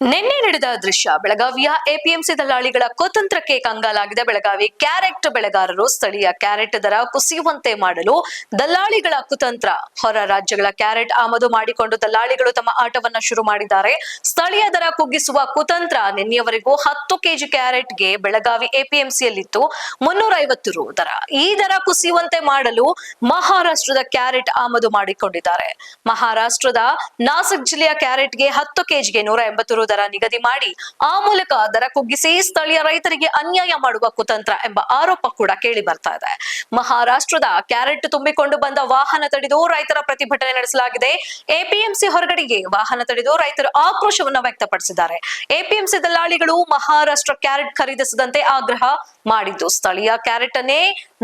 ನಿನ್ನೆ ನಡೆದ ದೃಶ್ಯ ಬೆಳಗಾವಿಯ ಎಪಿಎಂಸಿ ದಲ್ಲಾಳಿಗಳ ಕುತಂತ್ರಕ್ಕೆ ಕಂಗಾಲಾಗಿದೆ. ಬೆಳಗಾವಿ ಕ್ಯಾರೆಟ್ ಬೆಳೆಗಾರರು ಸ್ಥಳೀಯ ಕ್ಯಾರೆಟ್ ದರ ಕುಸಿಯುವಂತೆ ಮಾಡಲು ದಲ್ಲಾಳಿಗಳ ಕುತಂತ್ರ. ಹೊರ ರಾಜ್ಯಗಳ ಕ್ಯಾರೆಟ್ ಆಮದು ಮಾಡಿಕೊಂಡು ದಲ್ಲಾಳಿಗಳು ತಮ್ಮ ಆಟವನ್ನ ಶುರು ಮಾಡಿದ್ದಾರೆ. ಸ್ಥಳೀಯ ದರ ಕುಗ್ಗಿಸುವ ಕುತಂತ್ರ. ನಿನ್ನೆಯವರೆಗೂ 10 ಕೆಜಿ ಕ್ಯಾರೆಟ್ಗೆ ಬೆಳಗಾವಿ ಎಪಿಎಂಸಿಯಲ್ಲಿತ್ತು 350 ರು ದರ. ಈ ದರ ಕುಸಿಯುವಂತೆ ಮಾಡಲು ಮಹಾರಾಷ್ಟ್ರದ ಕ್ಯಾರೆಟ್ ಆಮದು ಮಾಡಿಕೊಂಡಿದ್ದಾರೆ. ಮಹಾರಾಷ್ಟ್ರದ ನಾಸಿಕ್ ಜಿಲ್ಲೆಯ ಕ್ಯಾರೆಟ್ಗೆ 10 ಕೆಜಿಗೆ 180 ರು ದರ ನಿಗದಿ ಮಾಡಿ ಆ ಮೂಲಕ ದರ ಕುಗ್ಗಿಸಿ ಸ್ಥಳೀಯ ರೈತರಿಗೆ ಅನ್ಯಾಯ ಮಾಡುವ ಕುತಂತ್ರ ಎಂಬ ಆರೋಪ ಕೂಡ ಕೇಳಿ ಬರ್ತಾ ಇದೆ. ಮಹಾರಾಷ್ಟ್ರದ ಕ್ಯಾರೆಟ್ ತುಂಬಿಕೊಂಡು ಬಂದ ವಾಹನ ತಡೆದು ರೈತರ ಪ್ರತಿಭಟನೆ ನಡೆಸಲಾಗಿದೆ. ಎಪಿಎಂಸಿ ಹೊರಗಡೆಗೆ ವಾಹನ ತಡೆದು ರೈತರು ಆಕ್ರೋಶವನ್ನು ವ್ಯಕ್ತಪಡಿಸಿದ್ದಾರೆ. ಎಪಿಎಂಸಿ ದಲ್ಲಾಳಿಗಳು ಮಹಾರಾಷ್ಟ್ರ ಕ್ಯಾರೆಟ್ ಖರೀದಿಸದಂತೆ ಆಗ್ರಹ ಮಾಡಿದ್ದು, ಸ್ಥಳೀಯ ಕ್ಯಾರೆಟ್ ಅನ್ನೇ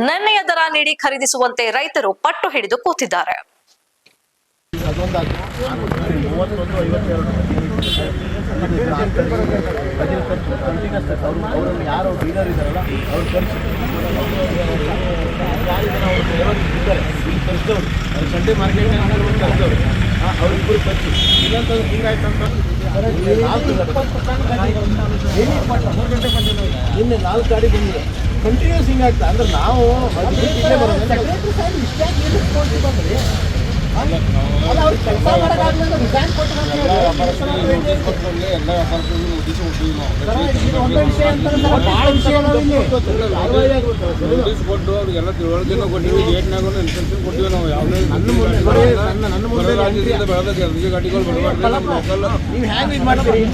ನೆನ್ನೆಯ ದರ ನೀಡಿ ಖರೀದಿಸುವಂತೆ ರೈತರು ಪಟ್ಟು ಹಿಡಿದು ಕೂತಿದ್ದಾರೆ. ಅವರನ್ನು ಯಾರು ಡೀಲರ್ ಇದ್ದಾರಲ್ಲ ಅವ್ರು ಖರ್ಚು ತರಿಸಿದವರು ಅವ್ರು ಸಂಡೆ ಮಾರ್ಕೆಟ್ ತರಿಸಿದವರು ಅವ್ರಿಬ್ಬರು ಖರ್ಚು ಇಲ್ಲಂತಂದ್ರೆ ಹಿಂಗಾಯ್ತು ಅಂತ ನಿನ್ನೆ 4 ಗಾಡಿ ಬಂದಿದೆ ಕಂಟಿನ್ಯೂಸ್ ಹಿಂಗಾಗ್ತಾ ಅಂದ್ರೆ ನಾವು ಇಲ್ಲೇ ಬರೋದು ನೀವು ಹ್ಯಾಂಗ್ ಇದು ಮಾಡ್ತೀರಿ?